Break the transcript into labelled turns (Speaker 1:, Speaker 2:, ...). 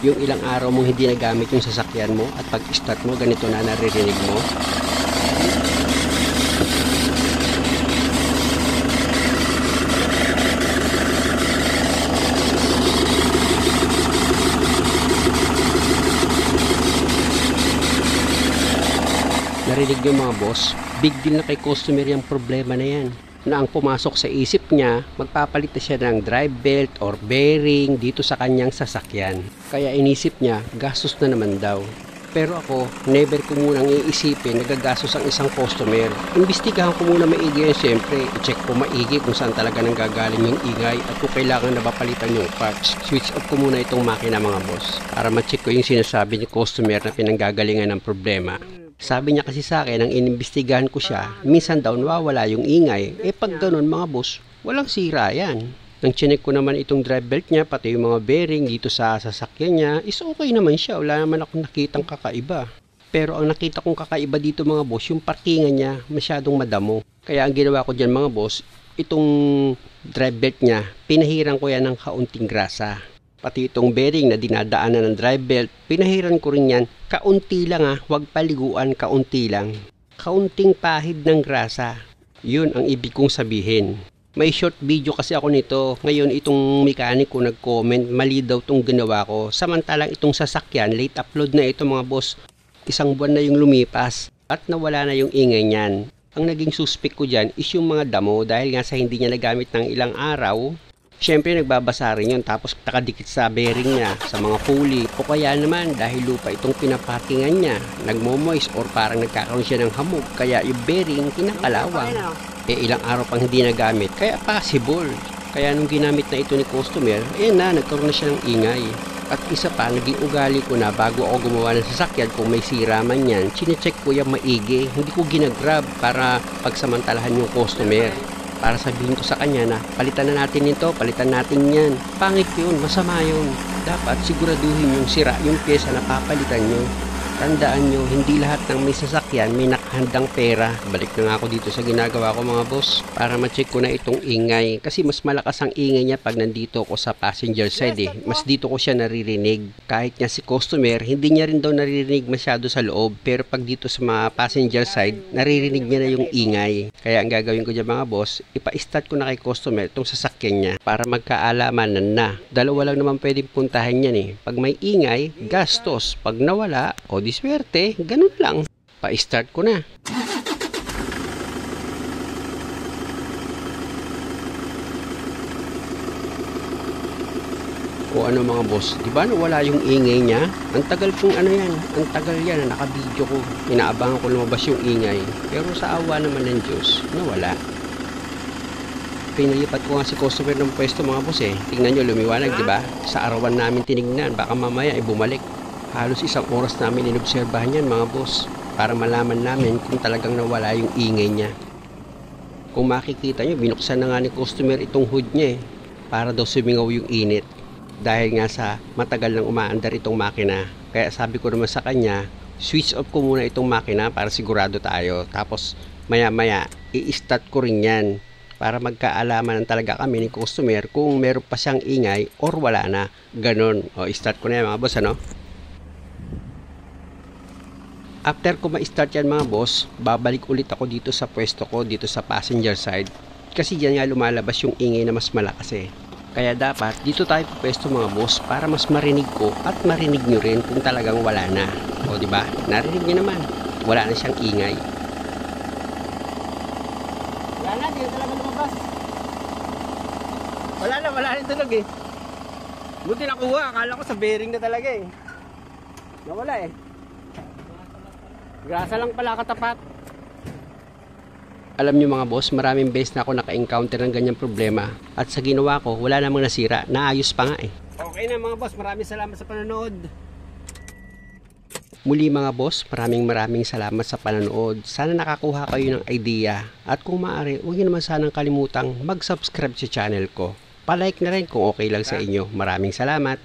Speaker 1: Yung ilang araw mong hindi nagamit yung sasakyan mo at pag-start mo, ganito na naririnig mo. Narinig nyo mga boss, big deal na kay customer yung problema na yan. Na ang pumasok sa isip niya, magpapalit na siya ng drive belt or bearing dito sa kanyang sasakyan. Kaya inisip niya, gastos na naman daw. Pero ako, never ko munang iisipin nagagastos ang isang customer. Imbestigahan ko muna maigi yan syempre. I-check ko maigi kung saan talaga nanggagaling yung ingay at kung kailangan na mapalitan yung parts. Switch off ko muna itong makina mga boss para ma-check ko yung sinasabi ni customer na pinanggagalingan ng problema. Sabi niya kasi sa akin, ang inimbestigahan ko siya, minsan daw nawawala yung ingay. Pag ganun mga boss, walang sira yan. Nang chinek ko naman itong drive belt niya, pati yung mga bearing dito sa sasakyan niya, is okay naman siya. Wala naman akong nakitang kakaiba. Pero ang nakita kong kakaiba dito mga boss, yung parkingan niya masyadong madamo. Kaya ang ginawa ko dyan mga boss, itong drive belt niya, pinahiran ko yan ng kaunting grasa. Pati itong bearing na dinadaanan ng drive belt, pinahiran ko rin yan. Kaunti lang huwag paliguan, kaunti lang. Kaunting pahid ng grasa. Yun ang ibig kong sabihin. May short video kasi ako nito. Ngayon itong mekaniko nag-comment, mali daw itong ginawa ko. Samantalang itong sasakyan, late upload na ito mga boss. 1 buwan na yung lumipas at nawala na yung ingay niyan. Ang naging suspect ko dyan is yung mga damo dahil nga sa hindi niya nagamit ng ilang araw. Siyempre nagbabasa rin yun tapos nakadikit sa bearing niya, sa mga pulley. O kaya naman dahil lupa itong pinaparkingan niya, nagmo-moist or parang nagkakaroon siya ng hamog. Kaya yung bearing kinakalawang. Ilang araw pang hindi nagamit, kaya possible. Kaya nung ginamit na ito ni customer, nagkaroon na siya ng ingay. At isa pa, naging ugali ko na bago ako gumawa ng sasakyan kung may sira man yan, chinecheck ko yung maigi. Hindi ko ginagrab para pagsamantalahan yung customer. Para sabihin ko sa kanya na palitan na natin ito, palitan natin yan. Pangit yun, masama yun. Dapat siguraduhin yung sira, yung pyesa na papalitan nyo. Tandaan nyo, hindi lahat ng may sasakyan may nakahandang pera. Balik na nga ako dito sa ginagawa ko mga boss para ma-check ko na itong ingay. Kasi mas malakas ang ingay niya pag nandito ko sa passenger side Mas dito ko siya naririnig. Kahit nga si customer, hindi niya rin daw naririnig masyado sa loob. Pero pag dito sa mga passenger side, naririnig niya na yung ingay. Kaya ang gagawin ko dyan mga boss, ipa-start ko na kay customer itong sasakyan niya para magkaalaman na. Dalawa lang naman pwedeng puntahan yan Pag may ingay, gastos. Pag nawala, o di swerte, ganun lang. Pa-start ko na. O ano mga boss, di ba nawala yung ingay niya? Ang tagal kong ang tagal yan na naka-video ko. Inaabangan ko lumabas yung ingay. Pero sa awa naman ng Diyos, nawala. Pinalipat ko nga si customer ng pwesto mga boss Tingnan nyo, lumiwanag, di ba? Sa arawan namin tinignan, baka mamaya bumalik. Halos 1 oras namin inobserbahan yan mga boss para malaman namin kung talagang nawala yung ingay niya. Kung makikita nyo, binuksan na nga ni customer itong hood niya para daw sumingaw yung init dahil nga sa matagal nang umaandar itong makina. Kaya sabi ko naman sa kanya, switch off ko muna itong makina para sigurado tayo. Tapos maya maya i-start ko rin yan para magkaalaman talaga kami ni customer kung meron pa siyang ingay or wala na. Ganon. O start ko na yan mga boss After ko ma-start yan mga boss, babalik ulit ako dito sa pwesto ko, dito sa passenger side. Kasi dyan nga lumalabas yung ingay na mas malakas Kaya dapat dito tayo pwesto mga boss para mas marinig ko at marinig nyo rin kung talagang wala na. O diba? Narinig nyo naman. Wala na siyang ingay.
Speaker 2: Wala na, di na talaga lumabas. Wala rin tunog Buti nakuha, akala ko sa bearing na talaga Nawala Grasa lang pala katapat.
Speaker 1: Alam nyo mga boss, maraming beses na ako naka-encounter ng ganyang problema. At sa ginawa ko, wala namang nasira. Naayos pa nga
Speaker 2: Okay na mga boss, maraming salamat sa panonood.
Speaker 1: Muli mga boss, maraming salamat sa panonood. Sana nakakuha kayo ng idea. At kung maaari, huwag nyo naman sanang kalimutang mag-subscribe sa channel ko. Pa-like na rin kung okay lang sa inyo. Maraming salamat.